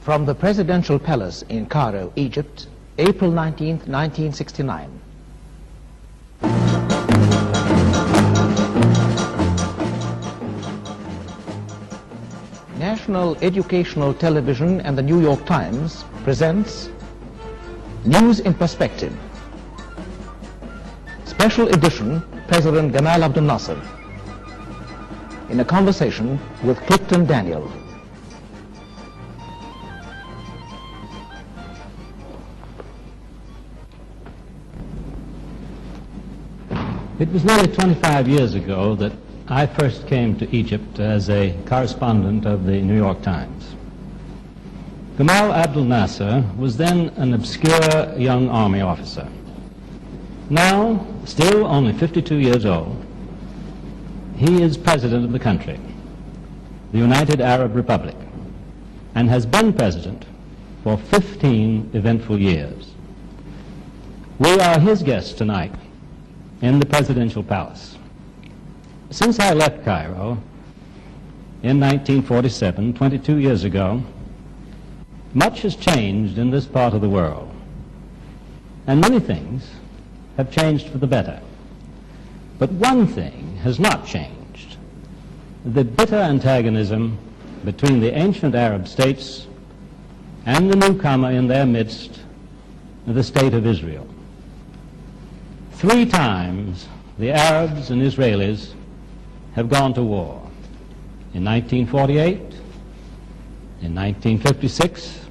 From the Presidential Palace in Cairo, Egypt, April 19, 1969. National Educational Television and the New York Times presents News in Perspective. Special edition, President Gamal Abdel Nasser, in a conversation with Clifton Daniel. It was nearly 25 years ago that I first came to Egypt as a correspondent of the New York Times. Gamal Abdel Nasser was then an obscure young army officer. Now, still only 52 years old, he is president of the country, the United Arab Republic, and has been president for 15 eventful years. We are his guests tonight in the presidential palace. Since I left Cairo in 1947, 22 years ago, much has changed in this part of the world, and many things have changed for the better. But one thing has not changed: the bitter antagonism between the ancient Arab states and the newcomer in their midst, the State of Israel. 3 times the Arabs and Israelis have gone to war: in 1948, in 1956,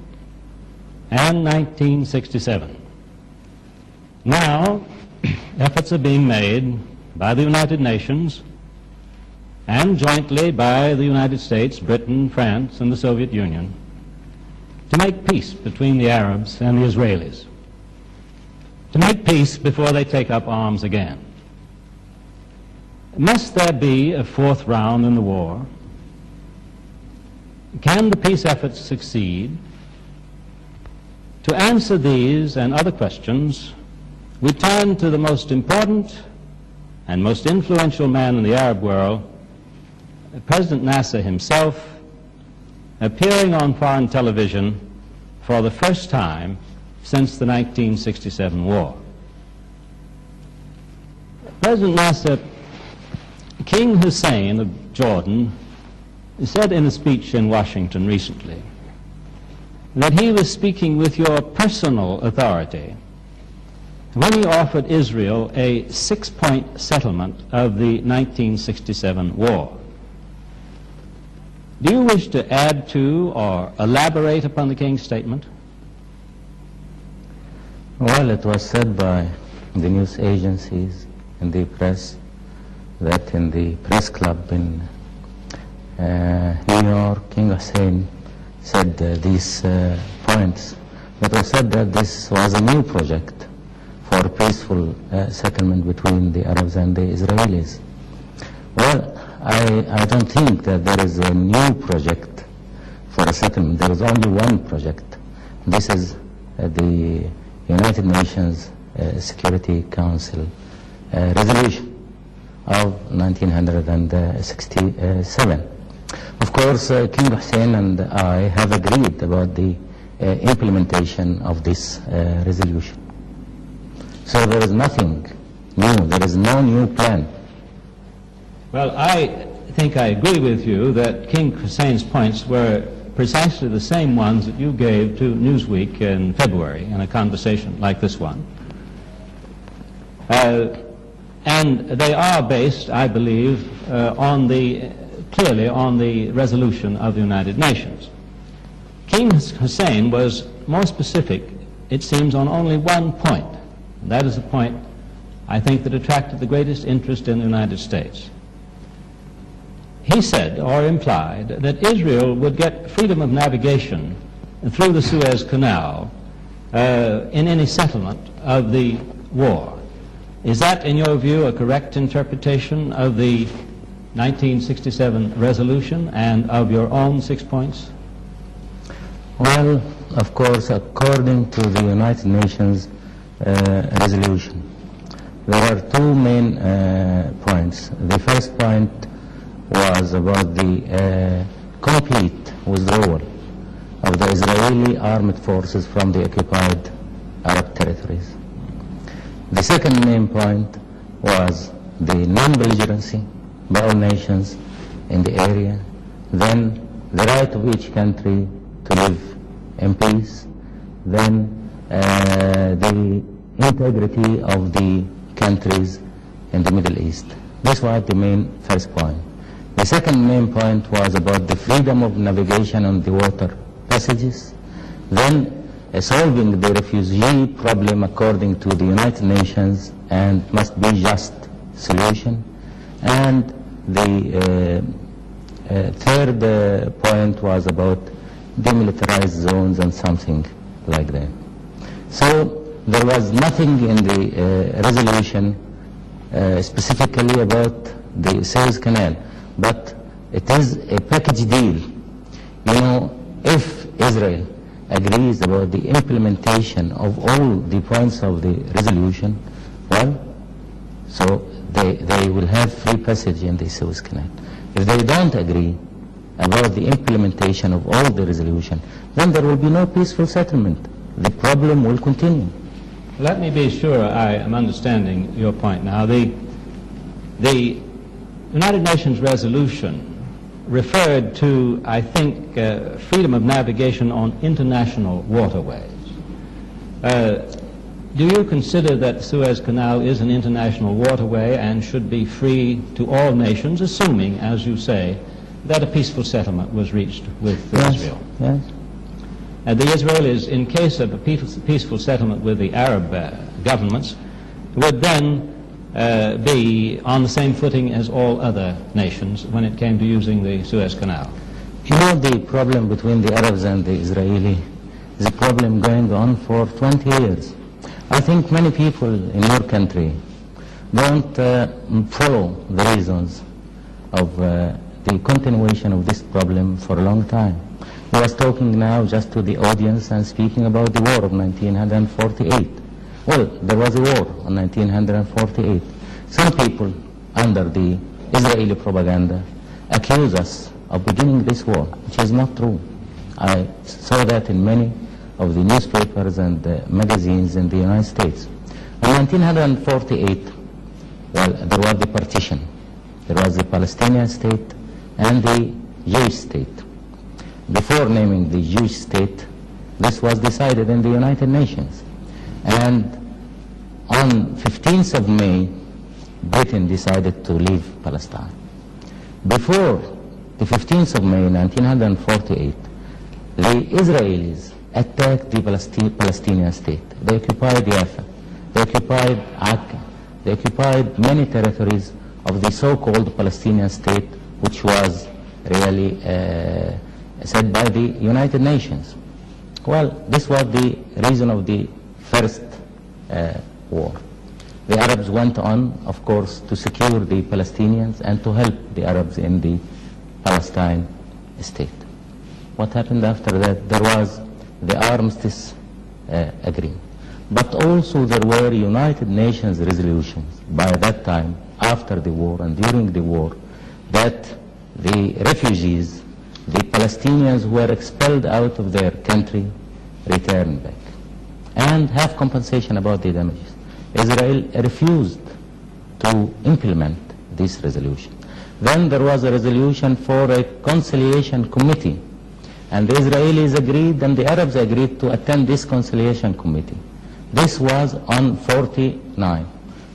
and 1967. Now, efforts are being made by the United Nations and jointly by the United States, Britain, France, and the Soviet Union to make peace between the Arabs and the Israelis, to make peace before they take up arms again. Must there be a 4th round in the war? Can the peace efforts succeed? To answer these and other questions, we turn to the most important and most influential man in the Arab world, President Nasser himself, appearing on foreign television for the first time since the 1967 war. President Nasser, King Hussein of Jordan said in a speech in Washington recently that he was speaking with your personal authority when he offered Israel a 6-point settlement of the 1967 war. Do you wish to add to or elaborate upon the King's statement? Well, it was said by the news agencies and the press that in the press club in New York, King Hussein said these points. It was said that this was a new project for peaceful settlement between the Arabs and the Israelis. Well, I don't think that there is a new project for a settlement. There is only one project. This is the United Nations Security Council resolution of 1967. Of course, King Hussein and I have agreed about the implementation of this resolution. So there is nothing new. There is no new plan. Well, I think I agree with you that King Hussein's points were precisely the same ones that you gave to Newsweek in February in a conversation like this one. And they are based, I believe, clearly on the resolution of the United Nations. King Hussein was more specific, it seems, on only one point. And that is the point, I think, that attracted the greatest interest in the United States. He said, or implied, that Israel would get freedom of navigation through the Suez Canal in any settlement of the war. Is that, in your view, a correct interpretation of the 1967 resolution and of your own 6 points? Well, of course, according to the United Nations resolution, there are 2 main points. The first point was about the complete withdrawal of the Israeli armed forces from the occupied Arab territories. The second main point was the non-belligerency by all nations in the area, then the right of each country to live in peace, then the integrity of the countries in the Middle East. This was the main first point. The second main point was about the freedom of navigation on the water passages, then solving the refugee problem according to the United Nations and must be just solution, and the third point was about demilitarized zones and something like that. So there was nothing in the resolution specifically about the Suez Canal, but it is a package deal. You know, if Israel agrees about the implementation of all the points of the resolution, well, so they will have free passage in the Suez Canal. If they don't agree about the implementation of all the resolution, then there will be no peaceful settlement. The problem will continue. Let me be sure I am understanding your point now. The United Nations resolution referred to, I think, freedom of navigation on international waterways. Do you consider that the Suez Canal is an international waterway and should be free to all nations, assuming, as you say, that a peaceful settlement was reached with Israel? Yes. The Israelis, in case of a peaceful settlement with the Arab governments, would then be on the same footing as all other nations when it came to using the Suez Canal. You know, the problem between the Arabs and the Israeli is a problem going on for 20 years. I think many people in your country don't follow the reasons of the continuation of this problem for a long time. I was talking now just to the audience and speaking about the war of 1948. Well, there was a war in 1948. Some people under the Israeli propaganda accuse us of beginning this war, which is not true. I saw that in many of the newspapers and magazines in the United States. In 1948, well, there was the partition. There was the Palestinian state and the Jewish state. Before naming the Jewish state, this was decided in the United Nations. And on 15th of May, Britain decided to leave Palestine. Before the 15th of May, 1948, the Israelis attacked the Palestinian state. They occupied Jaffa. They occupied Akka. They occupied many territories of the so-called Palestinian state, which was really said by the United Nations. Well, this was the reason of the first war. The Arabs went on, of course, to secure the Palestinians and to help the Arabs in the Palestine state. What happened after that? There was the armistice agreement. But also there were United Nations resolutions by that time, after the war and during the war, that the refugees, the Palestinians who were expelled out of their country, return back and have compensation about the damages. Israel refused to implement this resolution. Then there was a resolution for a conciliation committee, and the Israelis agreed and the Arabs agreed to attend this conciliation committee. This was on 49.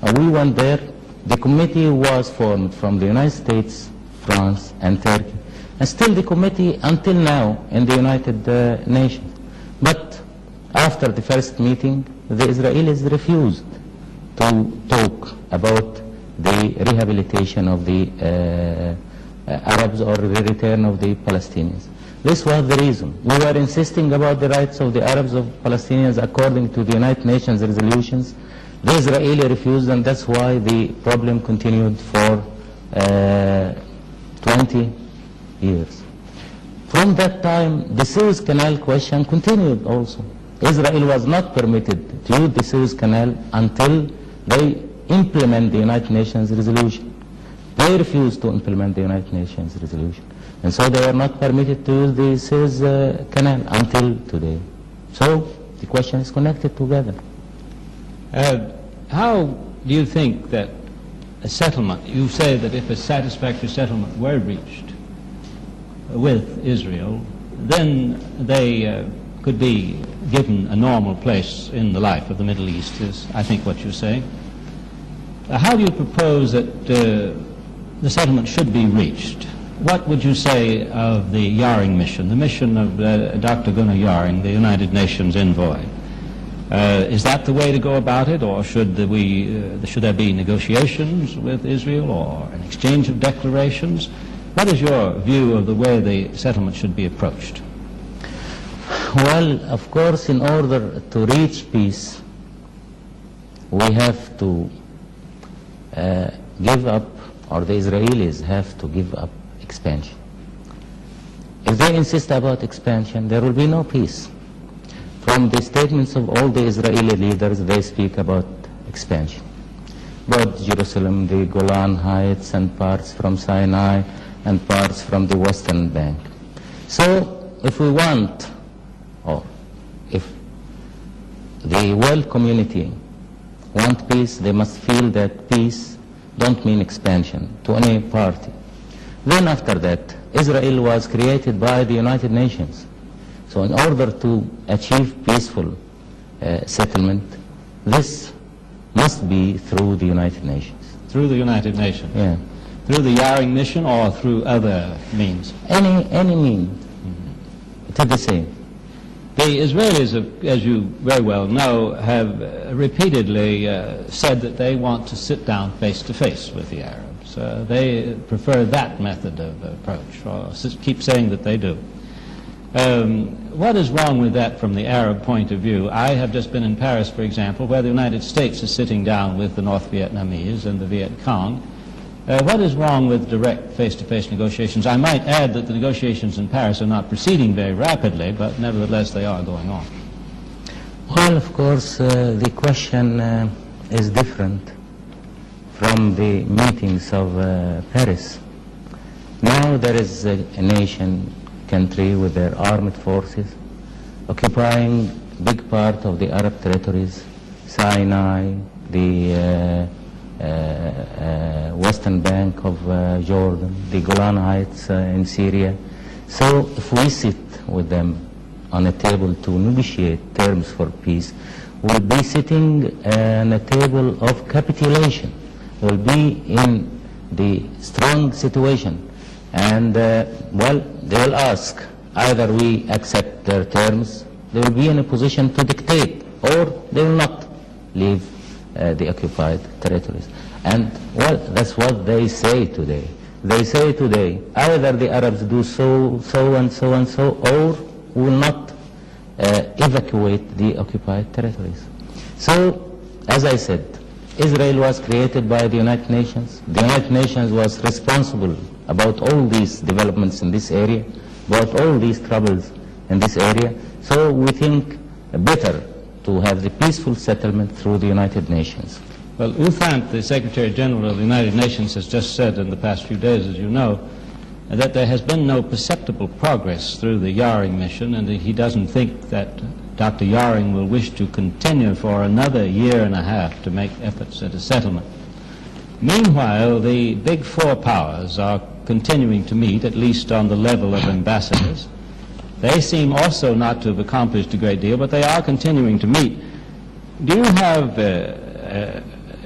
And we went there. The committee was formed from the United States, France, and Turkey. And still the committee until now in the United Nations. But after the first meeting, the Israelis refused to talk about the rehabilitation of the Arabs or the return of the Palestinians. This was the reason. We were insisting about the rights of the Arabs of Palestinians according to the United Nations resolutions. The Israeli refused, and that's why the problem continued for 20 years. From that time, the Suez Canal question continued also. Israel was not permitted to use the Suez Canal until they implement the United Nations resolution. They refused to implement the United Nations resolution. And so they are not permitted to use the Suez Canal until today. So the question is connected together. How do you think that a settlement, you say that if a satisfactory settlement were reached with Israel, then they could be given a normal place in the life of the Middle East, is I think what you're saying. How do you propose that the settlement should be reached? What would you say of the Yaring mission, the mission of Dr. Gunnar Yaring, the United Nations envoy? Is that the way to go about it, or should there be negotiations with Israel or an exchange of declarations? What is your view of the way the settlement should be approached? Well, of course, in order to reach peace, we have to give up, or the Israelis have to give up expansion. If they insist about expansion, there will be no peace. From the statements of all the Israeli leaders, they speak about expansion. Both Jerusalem, the Golan Heights, and parts from Sinai, and parts from the Western Bank. So if we want, or if the world community want peace, they must feel that peace don't mean expansion to any party. Then after that, Israel was created by the United Nations. So in order to achieve peaceful settlement, this must be through the United Nations. Through the United Nations? Yeah. Through the Yaring mission or through other means? Any means. It's the same. The Israelis, as you very well know, have repeatedly said that they want to sit down face to face with the Arabs. They prefer that method of approach, or keep saying that they do. What is wrong with that from the Arab point of view? I have just been in Paris, for example, where the United States is sitting down with the North Vietnamese and the Viet Cong. What is wrong with direct face-to-face negotiations? I might add that the negotiations in Paris are not proceeding very rapidly, but nevertheless they are going on. Well, of course, the question is different from the meetings of Paris. Now there is a nation, country with their armed forces occupying big part of the Arab territories, Sinai, the Western Bank of Jordan, the Golan Heights in Syria. So if we sit with them on a table to negotiate terms for peace, we'll be sitting on a table of capitulation. We'll be in the strong situation. And, well, they will ask, either we accept their terms, they will be in a position to dictate, or they will not leave the occupied territories. And, well, that's what they say today. They say today, either the Arabs do so and so and so, or will not evacuate the occupied territories. So, as I said, Israel was created by the United Nations. The United Nations was responsible about all these developments in this area, about all these troubles in this area. So we think better to have the peaceful settlement through the United Nations. Well, U Thant, the Secretary General of the United Nations, has just said in the past few days, as you know, that there has been no perceptible progress through the Yaring mission, and he doesn't think that Dr. Yaring will wish to continue for another year and a half to make efforts at a settlement. Meanwhile, the big four powers are continuing to meet, at least on the level of ambassadors. They seem also not to have accomplished a great deal, but they are continuing to meet. Do you have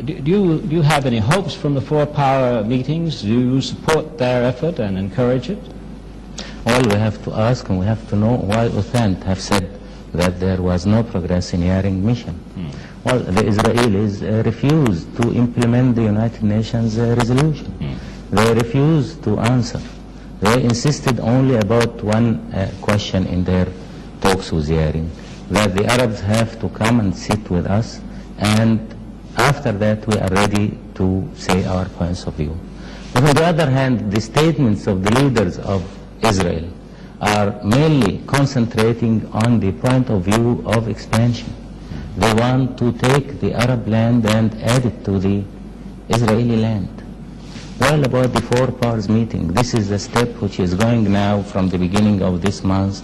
do you have any hopes from the four-power meetings? Do you support their effort and encourage it? Well, we have to ask and we have to know why U Thant have said that there was no progress in Yaring mission. Well, the Israelis refused to implement the United Nations resolution. They refused to answer. They insisted only about one question in their talks with Yaring, that the Arabs have to come and sit with us, and after that we are ready to say our points of view. But on the other hand, the statements of the leaders of Israel are mainly concentrating on the point of view of expansion. They want to take the Arab land and add it to the Israeli land. Well, about the four powers meeting, this is the step which is going now from the beginning of this month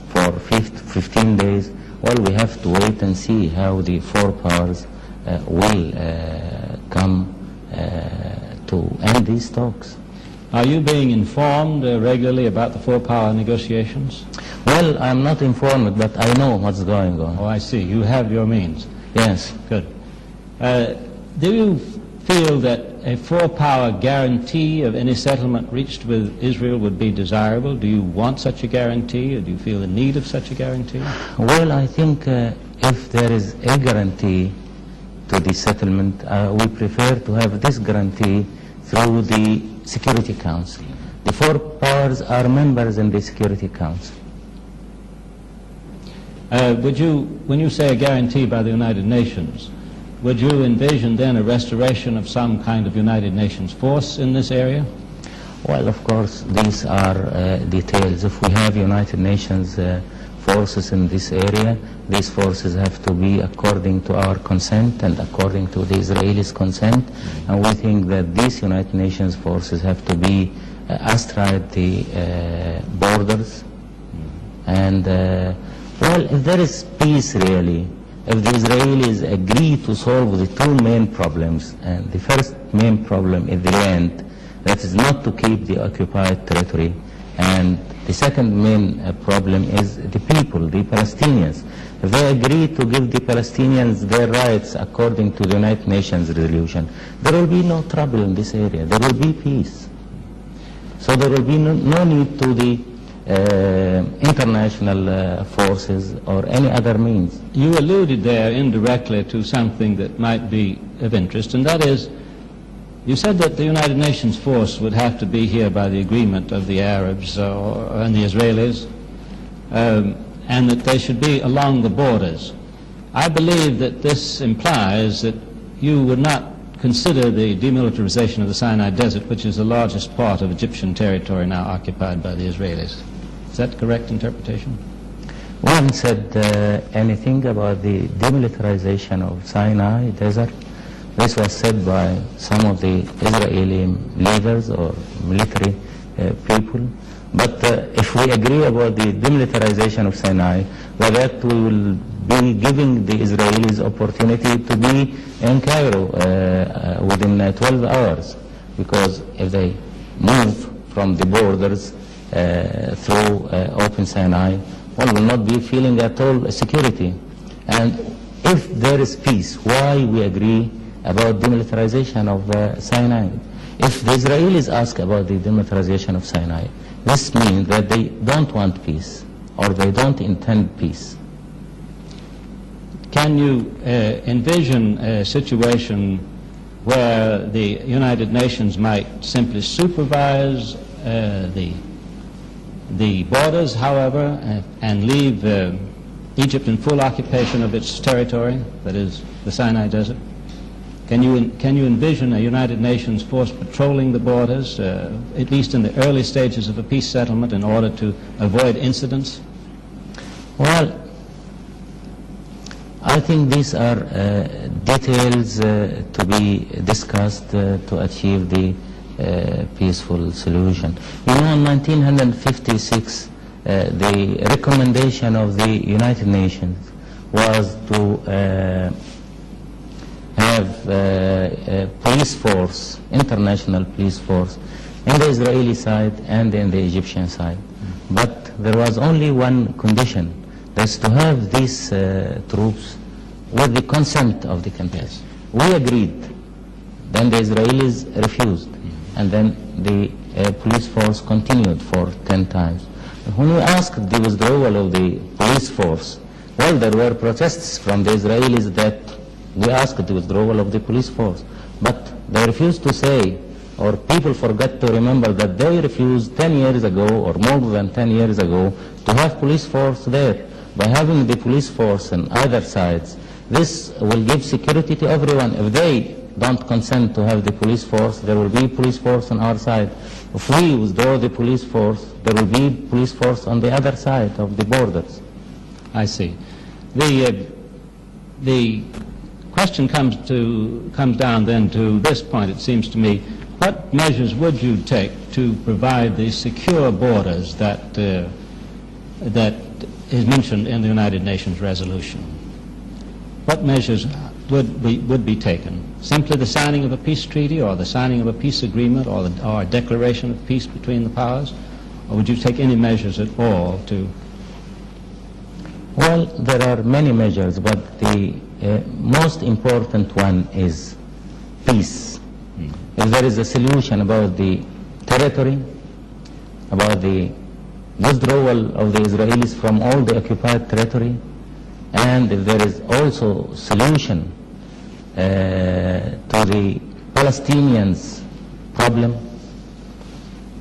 for 15 days. Well, we have to wait and see how the four powers will come to end these talks. Are you being informed regularly about the four-power negotiations? Well, I'm not informed, but I know what's going on. Oh, I see. You have your means. Yes. Good. Do you feel that a four-power guarantee of any settlement reached with Israel would be desirable? Do you want such a guarantee, or do you feel the need of such a guarantee? Well, I think if there is a guarantee to the settlement, we prefer to have this guarantee through the Security Council. The four powers are members in the Security Council. Would you, when you say a guarantee by the United Nations, would you envision then a restoration of some kind of United Nations force in this area? Well, of course, these are details. If we have United Nations forces in this area, these forces have to be according to our consent and according to the Israelis' consent. And we think that these United Nations forces have to be astride the borders. And, well, if there is peace really, if the Israelis agree to solve the two main problems, and the first main problem is the land, that is not to keep the occupied territory, and the second main problem is the people, the Palestinians. If they agree to give the Palestinians their rights according to the United Nations resolution, there will be no trouble in this area. There will be peace. So there will be no need to the international forces or any other means. You alluded there indirectly to something that might be of interest, and that is, you said that the United Nations force would have to be here by the agreement of the Arabs and the Israelis, and that they should be along the borders. I believe that this implies that you would not consider the demilitarization of the Sinai Desert, which is the largest part of Egyptian territory now occupied by the Israelis. Is that correct interpretation? We haven't said anything about the demilitarization of Sinai Desert. This was said by some of the Israeli leaders or military people. But if we agree about the demilitarization of Sinai, well, that we will be giving the Israelis opportunity to be in Cairo within 12 hours. Because if they move from the borders through open Sinai, one will not be feeling at all security. And if there is peace, why we agree about demilitarization of Sinai? If the Israelis ask about the demilitarization of Sinai, this means that they don't want peace or they don't intend peace. Can you envision a situation where the United Nations might simply supervise the borders, however, and leave Egypt in full occupation of its territory, that is the Sinai Desert? Can you envision a United Nations force patrolling the borders, at least in the early stages of a peace settlement, in order to avoid incidents? Well, I think these are details to be discussed to achieve the peaceful solution. You know, in 1956, the recommendation of the United Nations was to have a police force, international police force, in the Israeli side and in the Egyptian side. But there was only one condition, that's to have these troops with the consent of the countries. We agreed, then the Israelis refused, and then the police force continued for 10 times. When we asked the withdrawal of the police force, well, there were protests from the Israelis that we asked the withdrawal of the police force, but they refused to say, or people forgot to remember that they refused 10 years ago, or more than 10 years ago, to have police force there. By having the police force on either sides, this will give security to everyone. If they don't consent to have the police force, there will be police force on our side. If we withdraw the police force, there will be police force on the other side of the borders. I see. The question comes down then to this point, it seems to me. what measures would you take to provide the secure borders that is mentioned in the United Nations resolution? What measures would be taken? Simply the signing of a peace treaty, or the signing of a peace agreement, or a declaration of peace between the powers? Or would you take any measures at all to... Well, there are many measures, but the most important one is peace. If there is a solution about the territory, about the withdrawal of the Israelis from all the occupied territory, and if there is also solution to the Palestinians' problem,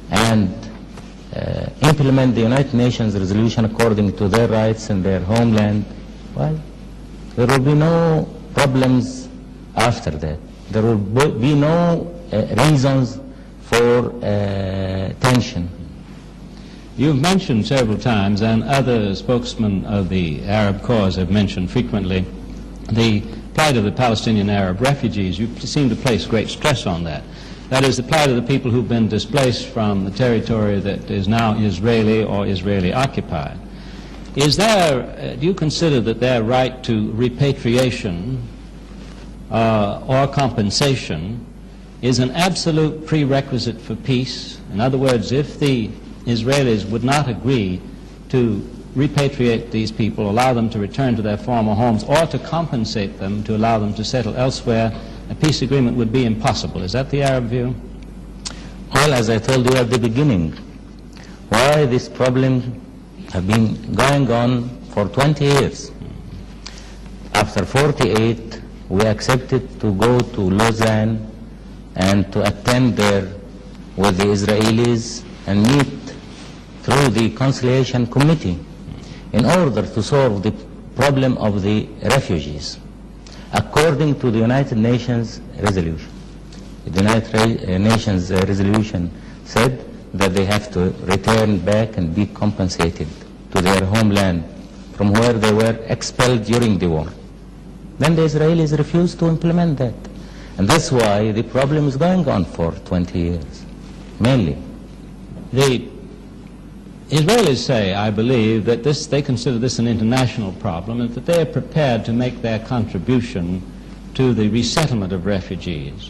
and implement the United Nations resolution according to their rights and their homeland, well, there will be no problems after that. There will be no reasons for tension. You've mentioned several times, and other spokesmen of the Arab cause have mentioned frequently, the plight of the Palestinian Arab refugees. You seem to place great stress on that. That is, the plight of the people who've been displaced from the territory that is now Israeli or Israeli occupied. Is there, do you consider that their right to repatriation or compensation is an absolute prerequisite for peace? In other words, if the Israelis would not agree to repatriate these people, allow them to return to their former homes, or to compensate them to allow them to settle elsewhere, a peace agreement would be impossible. Is that the Arab view? Well, as I told you at the beginning, why this problem have been going on for 20 years. After 48, we accepted to go to Lausanne and to attend there with the Israelis and meet through the conciliation committee in order to solve the problem of the refugees according to the United Nations resolution. The United Nations resolution said that they have to return back and be compensated to their homeland from where they were expelled during the war. Then the Israelis refused to implement that. And that's why the problem is going on for 20 years, mainly. The Israelis say, I believe, that they consider this an international problem and that they are prepared to make their contribution to the resettlement of refugees.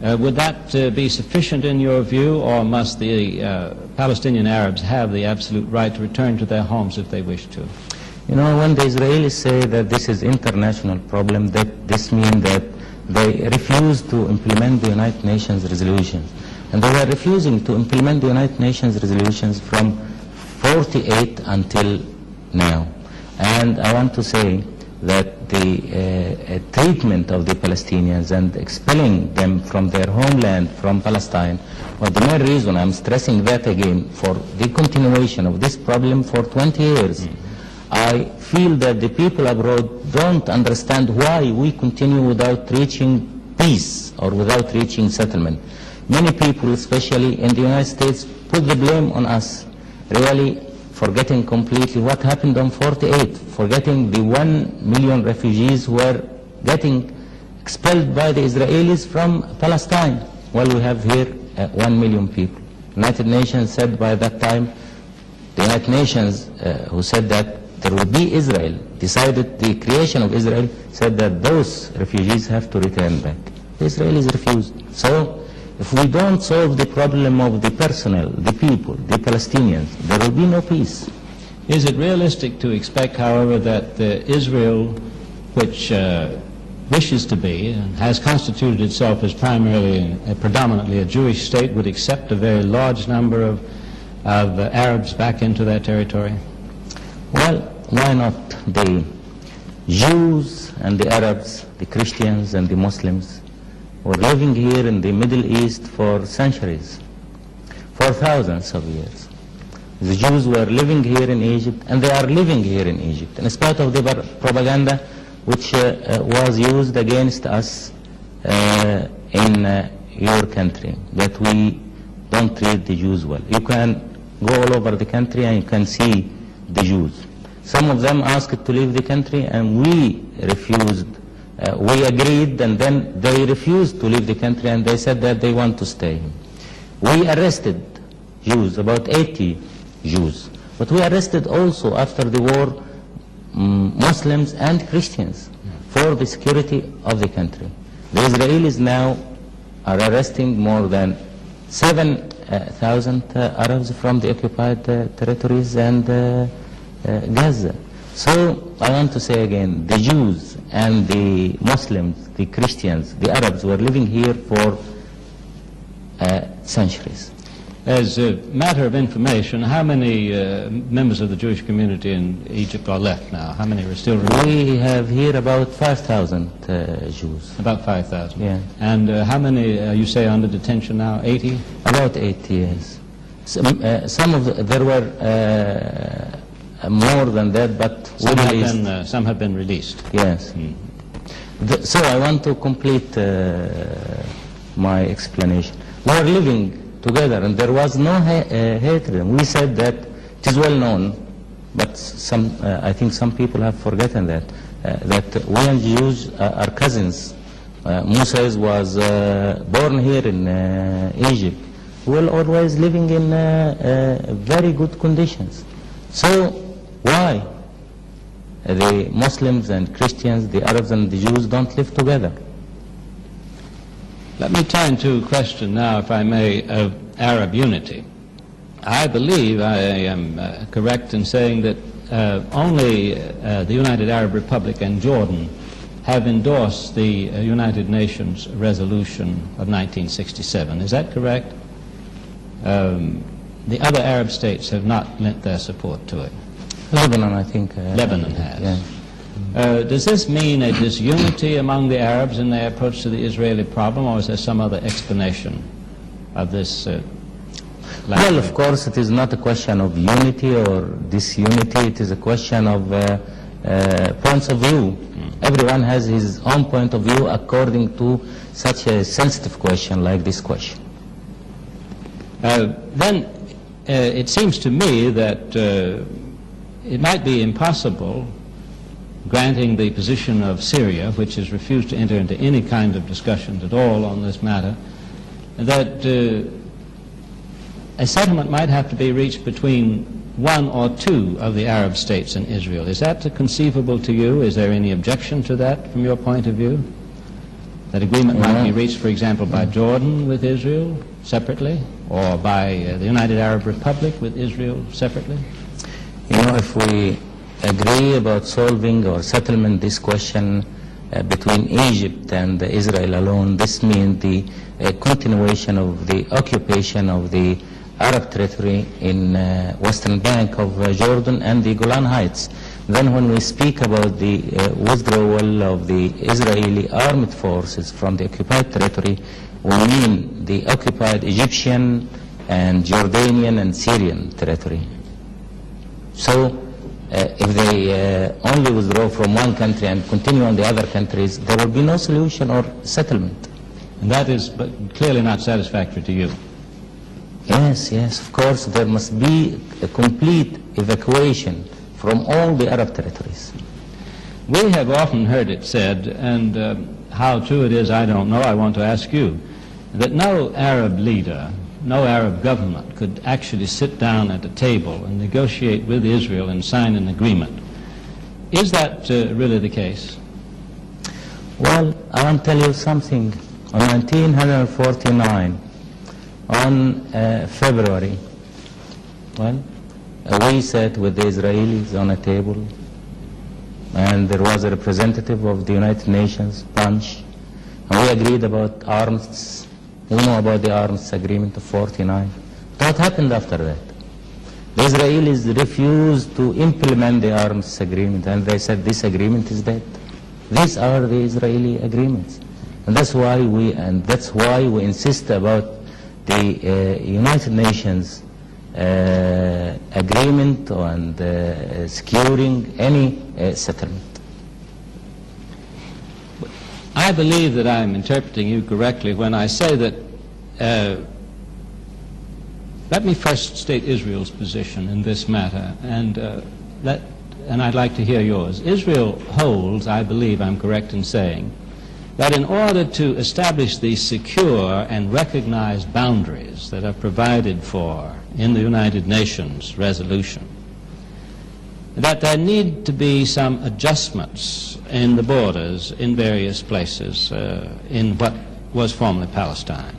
Would that be sufficient in your view, or must the Palestinian Arabs have the absolute right to return to their homes if they wish to? You know, when the Israelis say that this is international problem, that this means that they refuse to implement the United Nations resolutions. And they were refusing to implement the United Nations resolutions from 48 until now. And I want to say that the treatment of the Palestinians and expelling them from their homeland, from Palestine, was the main reason, I'm stressing that again, for the continuation of this problem for 20 years. I feel that the people abroad don't understand why we continue without reaching peace or without reaching settlement. Many people, especially in the United States, put the blame on us, really forgetting completely what happened on 48, forgetting the 1 million refugees who were getting expelled by the Israelis from Palestine, while we have here 1 million people. United Nations said by that time, the United Nations who said that there will be Israel, decided the creation of Israel, said that those refugees have to return back. The Israelis refused. So if we don't solve the problem of the personnel, the people, the Palestinians, there will be no peace. Is it realistic to expect, however, that Israel, which wishes to be and has constituted itself as predominantly a Jewish state, would accept a very large number of Arabs back into their territory? Well, why not? The Jews and the Arabs, the Christians and the Muslims were living here in the Middle East for centuries, for thousands of years. The Jews were living here in Egypt, and they are living here in Egypt, in spite of the propaganda which was used against us in your country, that we don't treat the Jews well. You can go all over the country and you can see the Jews. Some of them asked to leave the country, and we refused we agreed, and then they refused to leave the country, and they said that they want to stay. We arrested Jews, about 80 Jews, but we arrested also after the war Muslims and Christians for the security of the country. The Israelis now are arresting more than 7,000 Arabs from the occupied territories and Gaza. So I want to say again, the Jews and the Muslims, the Christians, the Arabs were living here for centuries. As a matter of information, how many members of the Jewish community in Egypt are left now? How many are still remaining? We have here about 5,000 Jews. About 5,000? Yeah. And how many, you say, under detention now? 80? About 80, yes. There were more than that, but some have been released. Yes. So I want to complete my explanation. We are living together, and there was no hatred. We said that it is well known, but I think some people have forgotten that we and Jews are cousins. Moses was born here in Egypt. We were always living in very good conditions. So why the Muslims and Christians, the Arabs and the Jews don't live together? Let me turn to a question now, if I may, of Arab unity. I believe I am correct in saying that only the United Arab Republic and Jordan have endorsed the United Nations resolution of 1967. Is that correct? The other Arab states have not lent their support to it. Lebanon, I think. Lebanon has. Yeah. Does this mean a disunity among the Arabs in their approach to the Israeli problem, or is there some other explanation of this? Well, of course, it is not a question of unity or disunity. It is a question of points of view. Everyone has his own point of view according to such a sensitive question like this question. Then it seems to me that it might be impossible, granting the position of Syria, which has refused to enter into any kind of discussions at all on this matter, that a settlement might have to be reached between one or two of the Arab states in Israel. Is that conceivable to you? Is there any objection to that from your point of view? That agreement might be reached, for example, by Jordan with Israel separately, or by the United Arab Republic with Israel separately? You know, if we agree about solving or settlement this question between Egypt and Israel alone, this means the continuation of the occupation of the Arab territory in western bank of Jordan and the Golan Heights. Then when we speak about the withdrawal of the Israeli armed forces from the occupied territory, we mean the occupied Egyptian and Jordanian and Syrian territory. So if they only withdraw from one country and continue on the other countries, there will be no solution or settlement. And that is clearly not satisfactory to you. Yes, yes, of course, there must be a complete evacuation from all the Arab territories. We have often heard it said, and how true it is I don't know, I want to ask you, that no Arab leader, no Arab government could actually sit down at a table and negotiate with Israel and sign an agreement. Is that really the case? Well, I want to tell you something. In 1949, on February, we sat with the Israelis on a table, and there was a representative of the United Nations, Punch, and we agreed about arms. We know about the arms agreement of 49. What happened after that? The Israelis refused to implement the arms agreement, and they said this agreement is dead. These are the Israeli agreements, and that's why we insist about the United Nations agreement on securing any settlement. I believe that I'm interpreting you correctly when I say that, let me first state Israel's position in this matter, and let and I'd like to hear yours. Israel holds, I believe I'm correct in saying, that in order to establish the secure and recognized boundaries that are provided for in the United Nations resolution, that there need to be some adjustments in the borders in various places in what was formerly Palestine.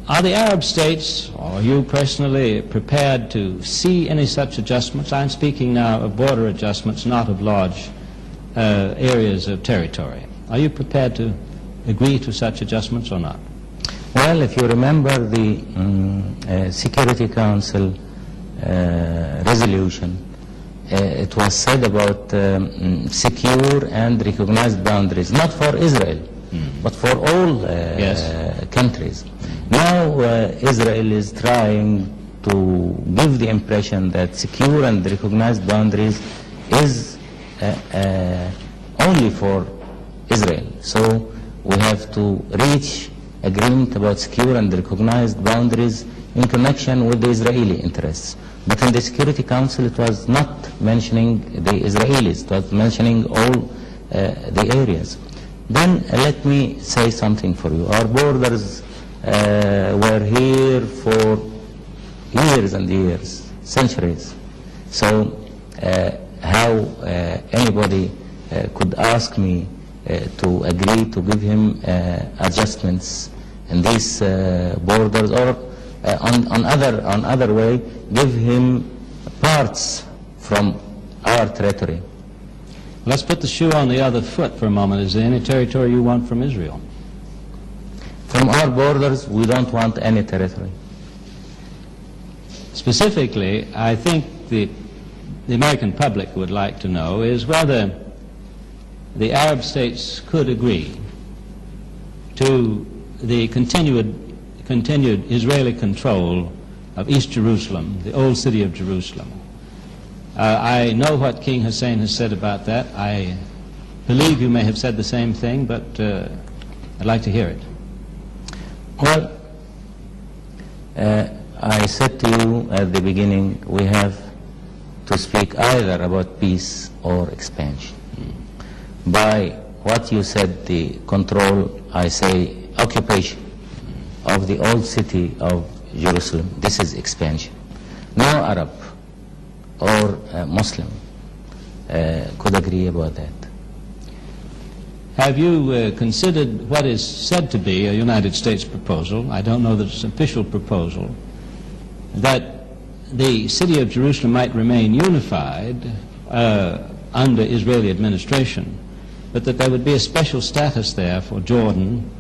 Are the Arab states, or you personally, prepared to see any such adjustments? I'm speaking now of border adjustments, not of large areas of territory. Are you prepared to agree to such adjustments or not? Well, if you remember the Security Council resolution, it was said about secure and recognized boundaries, not for Israel, but for all countries. Now Israel is trying to give the impression that secure and recognized boundaries is only for Israel. So we have to reach agreement about secure and recognized boundaries in connection with the Israeli interests. But in the Security Council it was not mentioning the Israelis, it was mentioning all the areas. Then let me say something for you. Our borders were here for years and years, centuries. So how anybody could ask me to agree to give him adjustments in these borders, or on other way, give him parts from our territory. Let's put the shoe on the other foot for a moment. Is there any territory you want from Israel? From our borders, we don't want any territory. Specifically, I think the American public would like to know is whether the Arab states could agree to the continued Israeli control of East Jerusalem, the old city of Jerusalem. I know what King Hussein has said about that. I believe you may have said the same thing, but I'd like to hear it. Well, I said to you at the beginning, we have to speak either about peace or expansion. By what you said, the control, I say occupation of the old city of Jerusalem, this is expansion. No Arab or Muslim could agree about that. Have you considered what is said to be a United States proposal? I don't know that it's an official proposal, that the city of Jerusalem might remain unified under Israeli administration, but that there would be a special status there for Jordan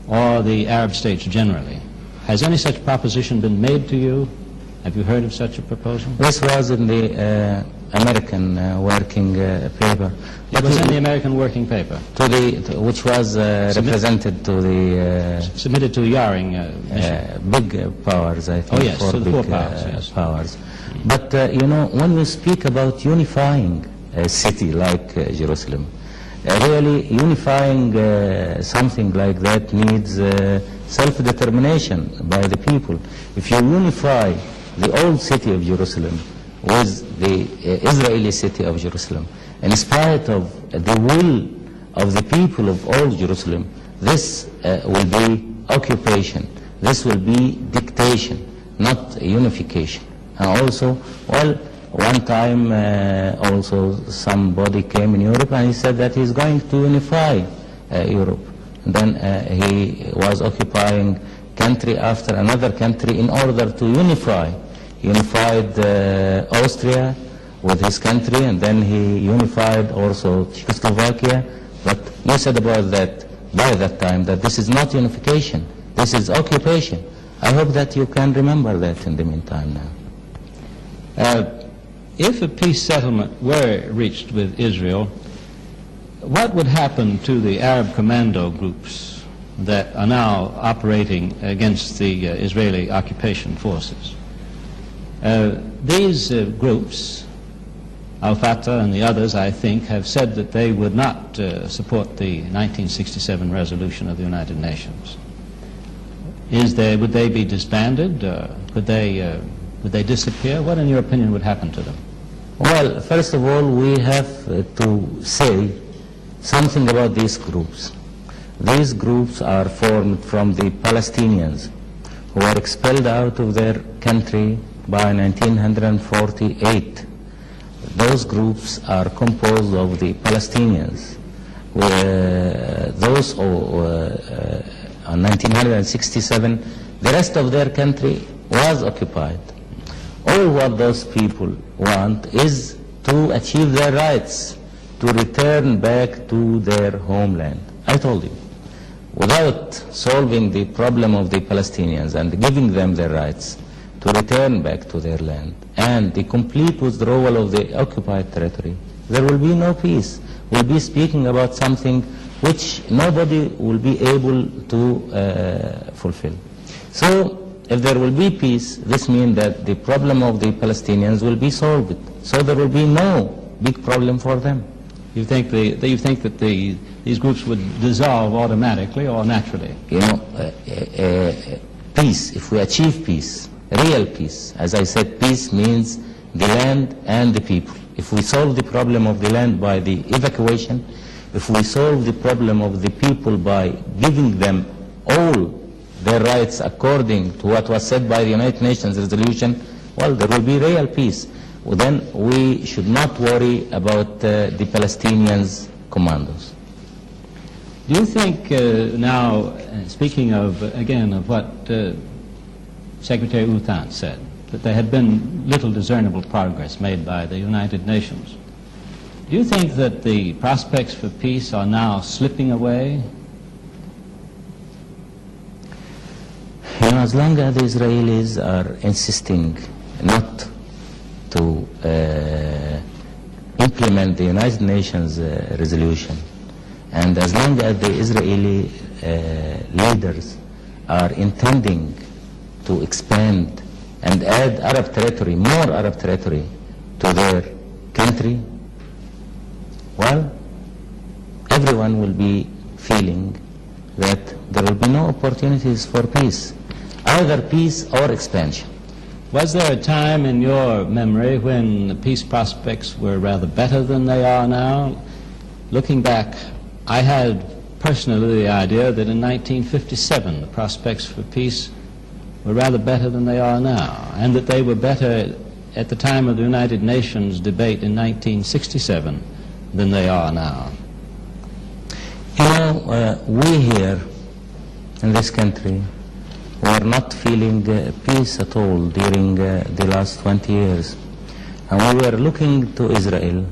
or the Arab states generally. Has any such proposition been made to you? Have you heard of such a proposal? This was in the American working paper. It was in the American working paper? Which was represented to the... submitted to the Yaring mission. Big powers, I think. Oh yes, for to the big, four powers, yes. powers. But, you know, when you speak about unifying a city like Jerusalem, really unifying something like that needs self-determination by the people. If you unify the old city of Jerusalem with the Israeli city of Jerusalem, in spite of the will of the people of old Jerusalem, this will be occupation, this will be dictation, not unification. And also, well, one time also somebody came in Europe and he said that he's going to unify Europe. And then he was occupying country after another country in order to unify. He unified Austria with his country, and then he unified also Czechoslovakia. But you said about that by that time that this is not unification, this is occupation. I hope that you can remember that in the meantime now. If a peace settlement were reached with Israel, what would happen to the Arab commando groups that are now operating against the Israeli occupation forces? These groups, Al-Fatah and the others, I think, have said that they would not support the 1967 resolution of the United Nations. Would they be disbanded? Would they disappear? What, in your opinion, would happen to them? Well, first of all, we have to say something about these groups. These groups are formed from the Palestinians who were expelled out of their country by 1948. Those groups are composed of the Palestinians. Those in 1967, the rest of their country was occupied. All what those people want is to achieve their rights, to return back to their homeland. I told you, without solving the problem of the Palestinians and giving them their rights to return back to their land and the complete withdrawal of the occupied territory, there will be no peace. We'll be speaking about something which nobody will be able to fulfill. So if there will be peace, this means that the problem of the Palestinians will be solved. So there will be no big problem for them. You think that these groups would dissolve automatically or naturally? You know, peace, if we achieve peace, real peace, as I said, peace means the land and the people. If we solve the problem of the land by the evacuation, if we solve the problem of the people by giving them all their rights according to what was said by the United Nations resolution, well, there will be real peace. Well, then we should not worry about the Palestinians' commandos. Do you think now, speaking of, again, of what Secretary Uthan said, that there had been little discernible progress made by the United Nations, do you think that the prospects for peace are now slipping away? You know, as long as the Israelis are insisting not to implement the United Nations resolution, and as long as the Israeli leaders are intending to expand and add Arab territory, more Arab territory to their country, well, everyone will be feeling that there will be no opportunities for peace, either peace or expansion. Was there a time in your memory when the peace prospects were rather better than they are now? Looking back, I had personally the idea that in 1957 the prospects for peace were rather better than they are now, and that they were better at the time of the United Nations debate in 1967 than they are now. You know, we here in this country were not feeling peace at all during the last 20 years. And we were looking to Israel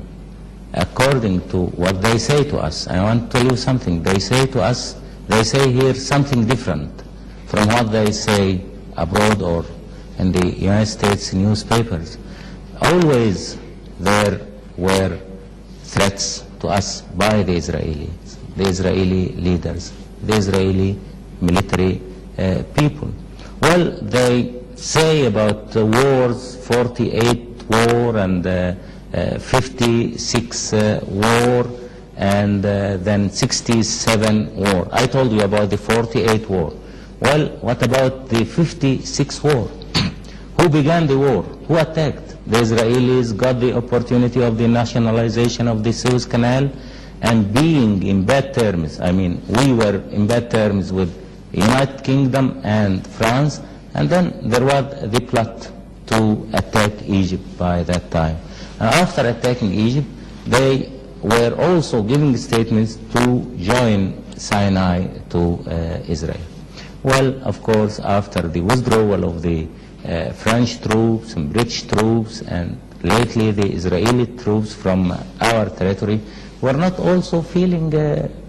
according to what they say to us. I want to tell you something. They say to us, they say here something different from what they say abroad or in the United States newspapers. Always there were threats to us by the Israelis, the Israeli leaders, the Israeli military people. Well, they say about wars, 48 war and 56 war and then 67 war. I told you about the 48 war. Well, what about the 56 war? Who began the war? Who attacked? The Israelis got the opportunity of the nationalization of the Suez Canal, and being in bad terms, I mean, we were in bad terms with the United Kingdom and France, and then there was the plot to attack Egypt by that time. And after attacking Egypt, they were also giving statements to join Sinai to Israel. Well, of course, after the withdrawal of the French troops and British troops and lately the Israeli troops from our territory, were not also feeling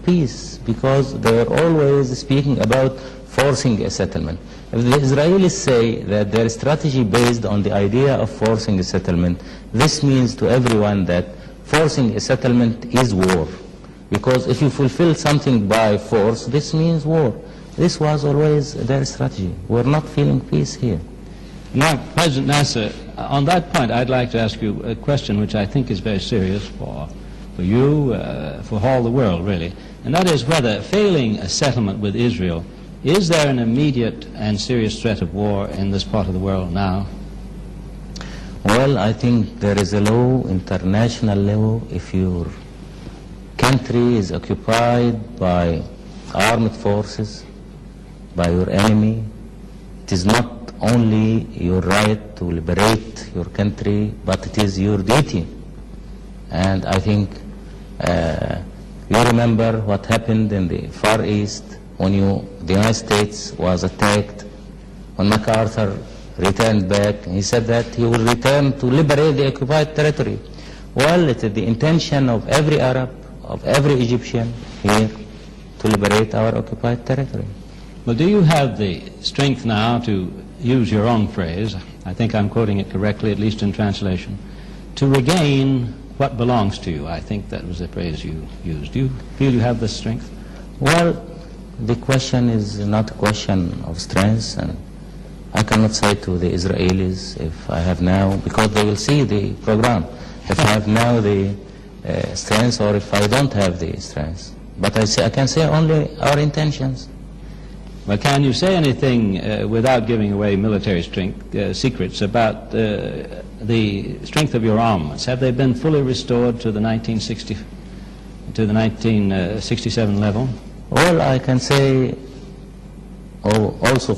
peace, because they were always speaking about forcing a settlement. If the Israelis say that their strategy based on the idea of forcing a settlement, this means to everyone that forcing a settlement is war. Because if you fulfill something by force, this means war. This was always their strategy. We're not feeling peace here. Now, President Nasser, on that point, I'd like to ask you a question which I think is very serious for you, for all the world, really. And that is whether, failing a settlement with Israel, is there an immediate and serious threat of war in this part of the world now? Well, I think there is a law, international law, if your country is occupied by armed forces, by your enemy, it is not only your right to liberate your country, but it is your duty. And I think you remember what happened in the Far East when the United States was attacked, when MacArthur returned back. He said that he will return to liberate the occupied territory. Well, it is the intention of every Arab, of every Egyptian here to liberate our occupied territory. Well, do you have the strength now, to use your own phrase, I think I'm quoting it correctly, at least in translation, to regain what belongs to you? I think that was the phrase you used. Do you feel you have the strength? Well, the question is not a question of strength, and I cannot say to the Israelis if I have now, because they will see the program, if I have now the strength or if I don't have the strength. But I can say only our intentions. Well, can you say anything without giving away military strength, secrets about the strength of your armaments? Have they been fully restored to the 1967 level? Well, I can say also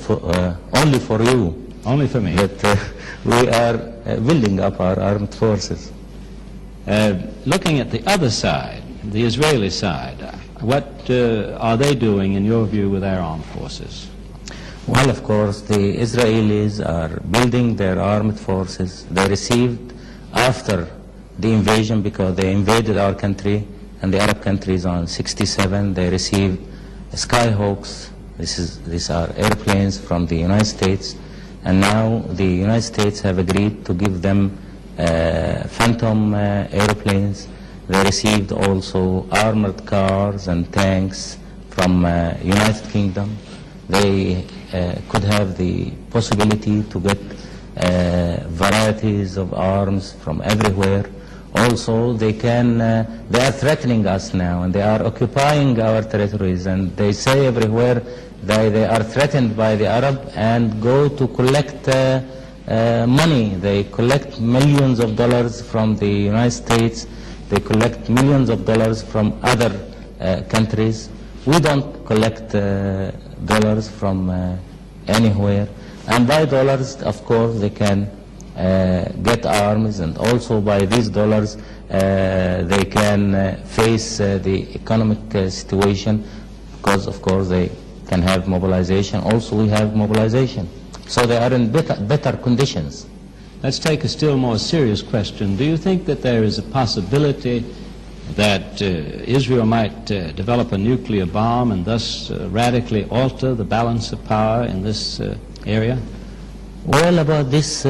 only for you. Only for me. That we are building up our armed forces. Looking at the other side, the Israeli side, what are they doing, in your view, with their armed forces? Well, of course, the Israelis are building their armed forces. They received, after the invasion, because they invaded our country and the Arab countries on 1967, they received Skyhawks. These are airplanes from the United States. And now the United States have agreed to give them Phantom airplanes. They received also armored cars and tanks from United Kingdom. They could have the possibility to get varieties of arms from everywhere. Also, they are threatening us now, and they are occupying our territories, and they say everywhere that they are threatened by the Arab and go to collect money. They collect millions of dollars from the United States. They collect millions of dollars from other countries. We don't collect dollars from anywhere. And by dollars, of course, they can get arms, and also by these dollars they can face the economic situation, because, of course, they can have mobilization. Also, we have mobilization. So they are in better conditions. Let's take a still more serious question. Do you think that there is a possibility that Israel might develop a nuclear bomb and thus radically alter the balance of power in this area? Well, about this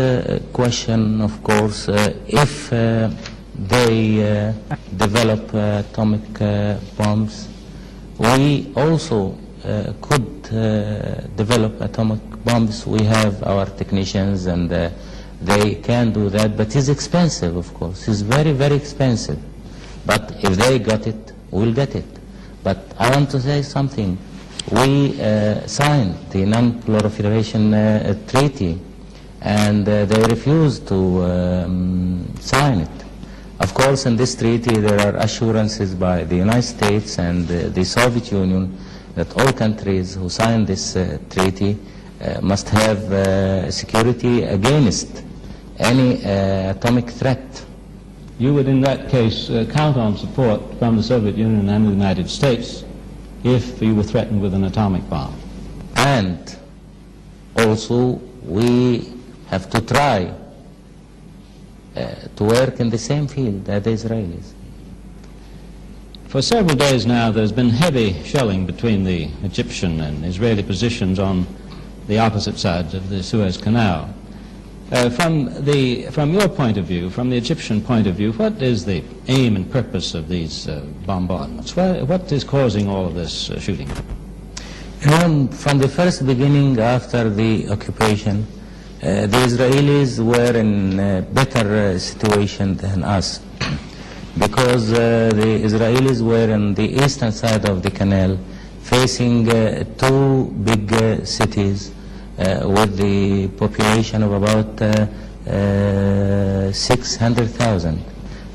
question, of course, if they develop atomic bombs, we also could develop atomic bombs. We have our technicians, and they can do that, but it's expensive, of course. It's very, very expensive. But if they got it, we'll get it. But I want to say something. We signed the non-proliferation treaty, and they refused to sign it. Of course, in this treaty there are assurances by the United States and the Soviet Union that all countries who sign this treaty must have security against any atomic threat. You would in that case count on support from the Soviet Union and the United States if you were threatened with an atomic bomb. And also we have to try to work in the same field as the Israelis. For several days now there's been heavy shelling between the Egyptian and Israeli positions on the opposite sides of the Suez Canal. From your point of view, from the Egyptian point of view, what is the aim and purpose of these bombardments? What is causing all of this shooting? From the first beginning after the occupation, the Israelis were in a better situation than us because the Israelis were on the eastern side of the canal facing two big cities with the population of about 600,000.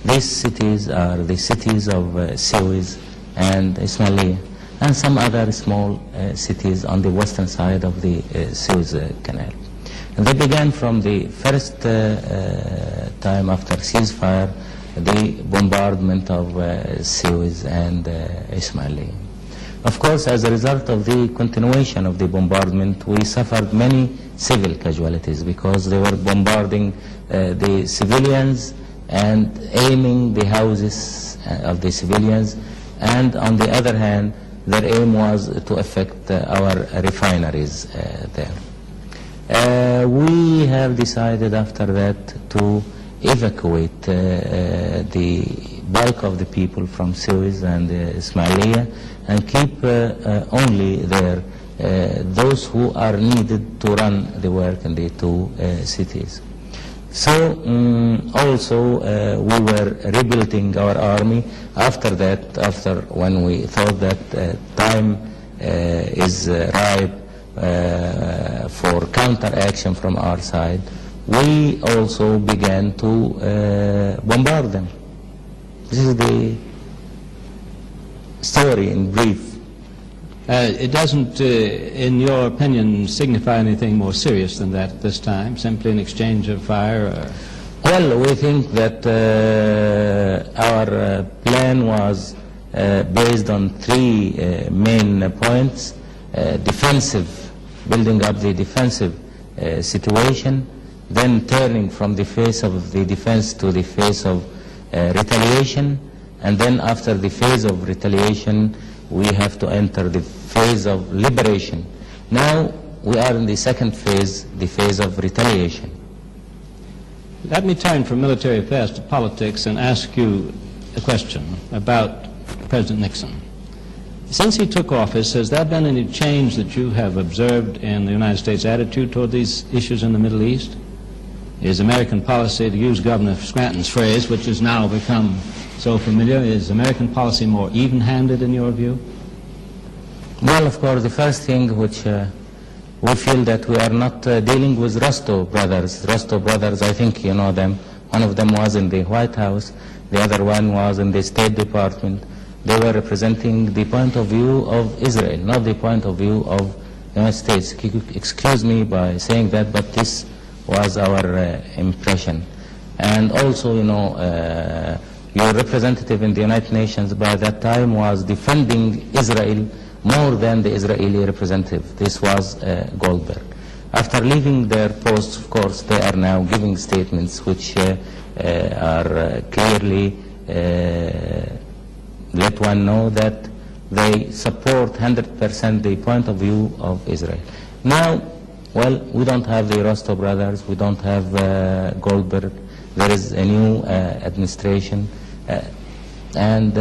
These cities are the cities of Suez and Ismailia, and some other small cities on the western side of the Suez Canal. And they began from the first time after ceasefire, the bombardment of Suez and Ismailia. Of course, as a result of the continuation of the bombardment, we suffered many civil casualties because they were bombarding the civilians and aiming the houses of the civilians, and on the other hand, their aim was to affect our refineries there. We have decided after that to evacuate the bulk of the people from Suez and Ismailia and keep only there those who are needed to run the work in the two cities. So also we were rebuilding our army after that, after when we thought that time is ripe for counteraction from our side, we also began to bombard them. This is the story in brief. It doesn't, in your opinion, signify anything more serious than that at this time, simply an exchange of fire? Well, we think that our plan was based on three main points: defensive, building up the defensive situation, then turning from the phase of the defense to the phase of retaliation, and then after the phase of retaliation, we have to enter the phase of liberation. Now we are in the second phase, the phase of retaliation. Let me turn from military affairs to politics and ask you a question about President Nixon. Since he took office, has there been any change that you have observed in the United States' attitude toward these issues in the Middle East? Is American policy, to use Governor Scranton's phrase, which has now become so familiar, is American policy more even-handed in your view? Well, of course, the first thing which we feel that we are not dealing with Rostov brothers. Rostov brothers, I think you know them. One of them was in the White House, the other one was in the State Department. They were representing the point of view of Israel, not the point of view of the United States. Excuse me by saying that, but this was our impression. And also, you know, your representative in the United Nations by that time was defending Israel more than the Israeli representative. This was Goldberg. After leaving their posts, of course, they are now giving statements which are clearly let one know that they support 100% the point of view of Israel. Now, well, we don't have the Rostov brothers, we don't have Goldberg. There is a new administration and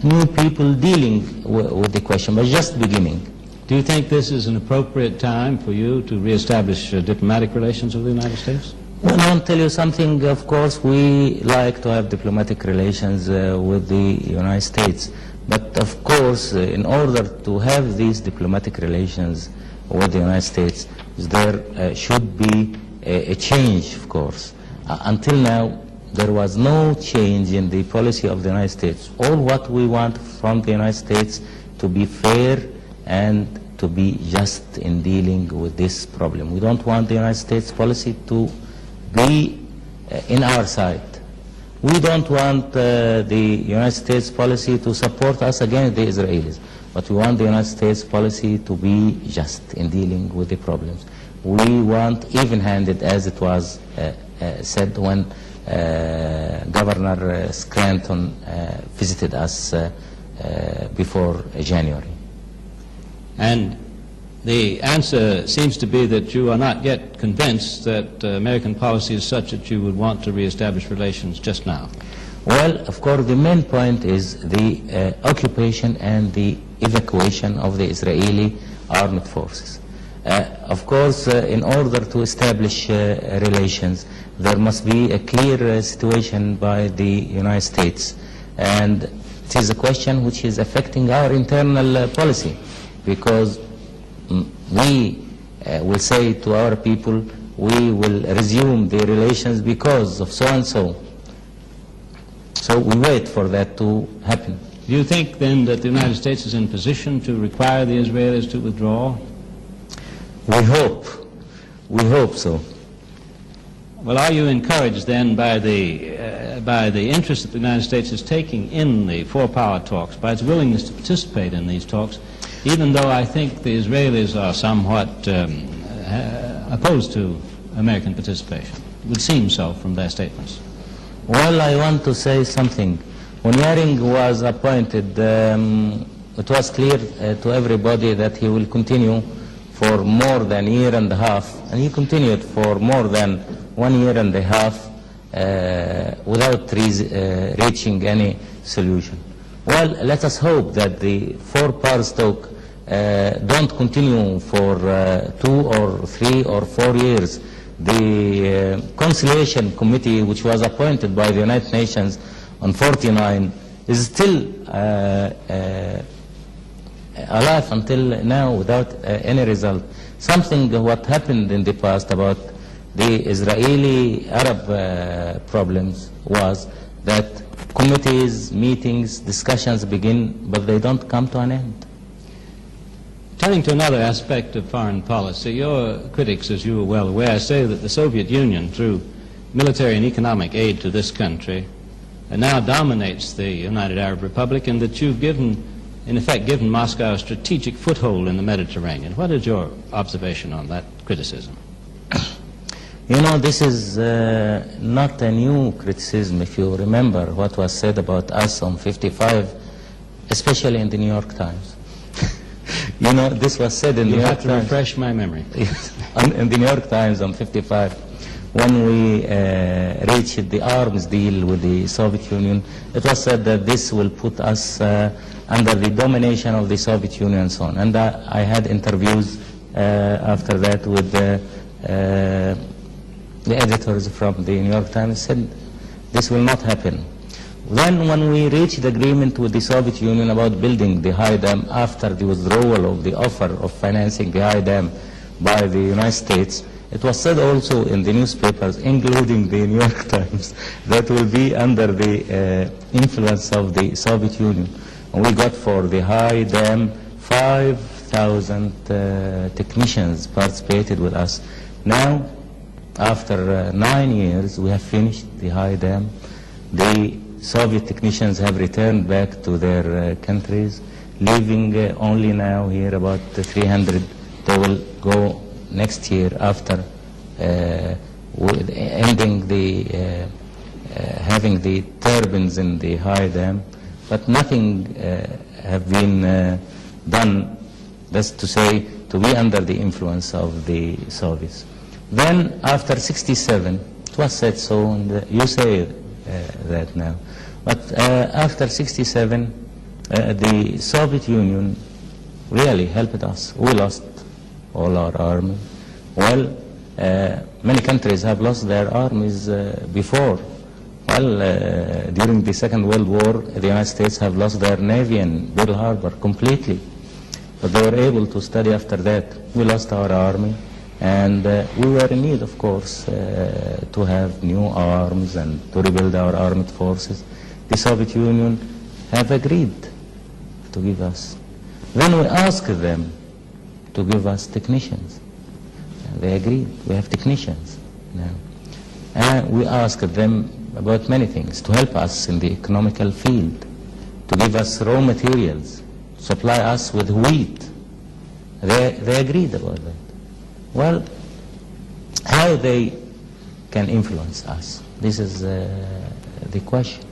new people dealing with the question, but just beginning. Do you think this is an appropriate time for you to reestablish diplomatic relations with the United States? Well, I want to tell you something. Of course, we like to have diplomatic relations with the United States. But of course, in order to have these diplomatic relations with the United States, there should be a change, of course. Until now, there was no change in the policy of the United States. All what we want from the United States to be fair and to be just in dealing with this problem. We don't want the United States policy to be in our side. We don't want the United States policy to support us against the Israelis, but we want the United States policy to be just in dealing with the problems. We want even-handed, as it was said when Governor Scranton visited us before January. And the answer seems to be that you are not yet convinced that American policy is such that you would want to reestablish relations just now. Well, of course, the main point is the occupation and the evacuation of the Israeli armed forces. Of course, in order to establish relations, there must be a clear situation by the United States. And it is a question which is affecting our internal policy, because we will say to our people, we will resume the relations because of so and so. So we wait for that to happen. Do you think then that the United States is in position to require the Israelis to withdraw? We hope so. Well, are you encouraged then by the interest that the United States is taking in the four-power talks, by its willingness to participate in these talks, even though I think the Israelis are somewhat opposed to American participation? It would seem so from their statements. Well, I want to say something. When Yaring was appointed, it was clear to everybody that he will continue for more than a year and a half, and he continued for more than 1 year and a half without reaching any solution. Well, let us hope that the four-power talk don't continue for 2 or 3 or 4 years. The Conciliation Committee, which was appointed by the United Nations on 49, is still alive until now without any result. Something what happened in the past about the Israeli-Arab problems was that committees, meetings, discussions begin, but they don't come to an end. Turning to another aspect of foreign policy, your critics, as you are well aware, say that the Soviet Union, through military and economic aid to this country, now dominates the United Arab Republic, and that you've in effect given Moscow a strategic foothold in the Mediterranean. What is your observation on that criticism? You know, this is not a new criticism. If you remember what was said about us on 55, especially in the New York Times. You know, this was said in the New York Times. You have to refresh my memory. In the New York Times on 55, when we reached the arms deal with the Soviet Union, it was said that this will put us under the domination of the Soviet Union and so on. And I had interviews after that with the editors from the New York Times said this will not happen. Then when we reached agreement with the Soviet Union about building the high dam after the withdrawal of the offer of financing the high dam by the United States, it was said also in the newspapers, including the New York Times, that will be under the influence of the Soviet Union. And we got for the high dam 5,000 technicians participated with us. Now, after 9 years, we have finished the high dam. The Soviet technicians have returned back to their countries, leaving only now here about 300. They will go next year after ending the having the turbines in the high dam, but nothing have been done. That's to say, to be under the influence of the Soviets. Then after 67, it was said so, and you say that now. But after 67, the Soviet Union really helped us. We lost all our army. Well, many countries have lost their armies before. Well, during the Second World War, the United States have lost their navy in Pearl Harbor completely. But they were able to study after that. We lost our army, and we were in need, of course, to have new arms and to rebuild our armed forces. The Soviet Union have agreed to give us. Then we asked them to give us technicians. They agreed. We have technicians now. And we asked them about many things, to help us in the economical field, to give us raw materials, supply us with wheat. They agreed about that. Well, how they can influence us? This is the question.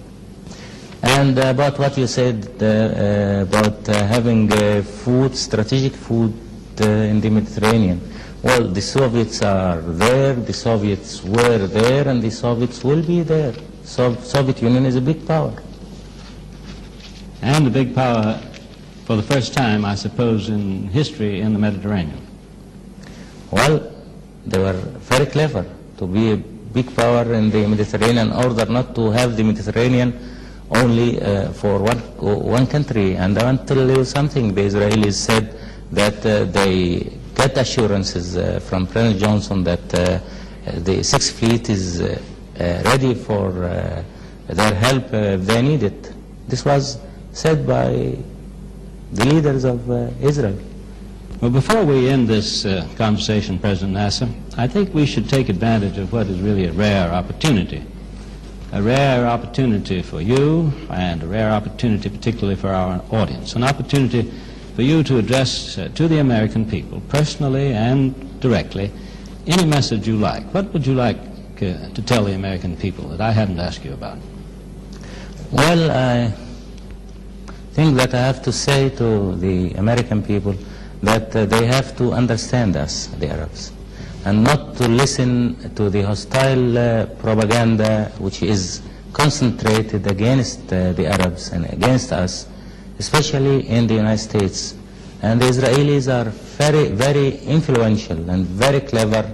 And about what you said about having food, strategic food in the Mediterranean. Well, the Soviets are there, the Soviets were there, and the Soviets will be there. Soviet Union is a big power. And a big power for the first time, I suppose, in history in the Mediterranean. Well, they were very clever to be a big power in the Mediterranean in order not to have the Mediterranean only for one country. And I want to tell you something. The Israelis said that they get assurances from President Johnson that the Sixth Fleet is ready for their help if they need it. This was said by the leaders of Israel. Well, before we end this conversation, President Nasser, I think we should take advantage of what is really a rare opportunity for you and a rare opportunity particularly for our audience, an opportunity for you to address to the American people, personally and directly, any message you like. What would you like to tell the American people that I haven't asked you about? Well, I think that I have to say to the American people that they have to understand us, the Arabs, and not to listen to the hostile propaganda which is concentrated against the Arabs and against us, especially in the United States. And the Israelis are very, very influential and very clever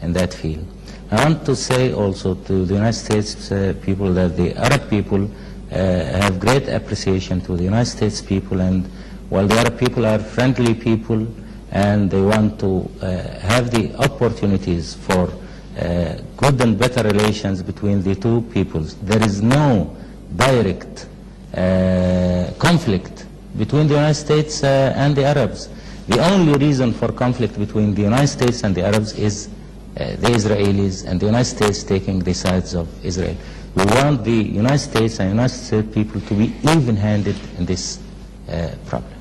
in that field. I want to say also to the United States people that the Arab people have great appreciation to the United States people, and while the Arab people are friendly people and they want to have the opportunities for good and better relations between the two peoples, there is no direct conflict between the United States and the Arabs. The only reason for conflict between the United States and the Arabs is the Israelis and the United States taking the sides of Israel. We want the United States and United States people to be even-handed in this problem.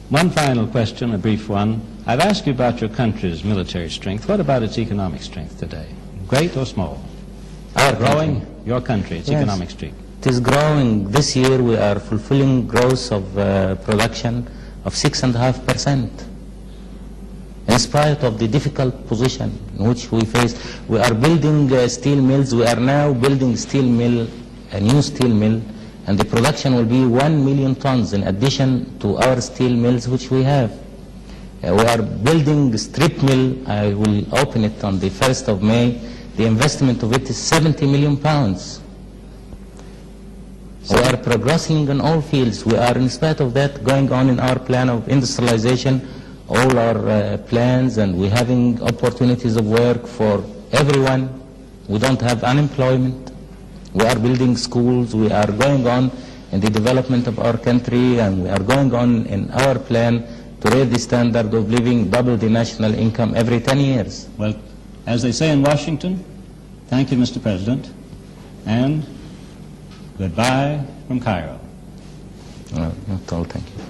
One final question, a brief one. I've asked you about your country's military strength. What about its economic strength today? Great or small? Our Growing? country. Your country, its Yes. economic strength. It is growing. This year we are fulfilling growth of production of 6.5%. In spite of the difficult position in which we face, we are building steel mills. We are now building steel mill, a new steel mill, and the production will be 1 million tons in addition to our steel mills which we have. We are building a strip mill. I will open it on the 1st of May. The investment of it is 70 million pounds. We are progressing in all fields. We are, in spite of that, going on in our plan of industrialization, all our plans, and we're having opportunities of work for everyone. We don't have unemployment. We are building schools. We are going on in the development of our country, and we are going on in our plan to raise the standard of living, double the national income every 10 years. Well, as they say in Washington, thank you, Mr. President, and goodbye from Cairo. Not all, thank you.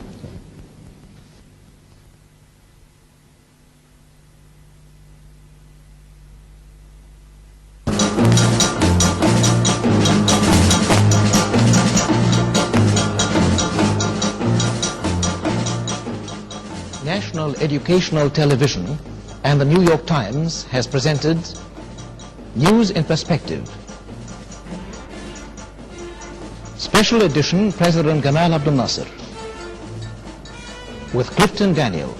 National Educational Television and the New York Times has presented News in Perspective. Special edition President Gamal Abdel Nasser with Clifton Daniel.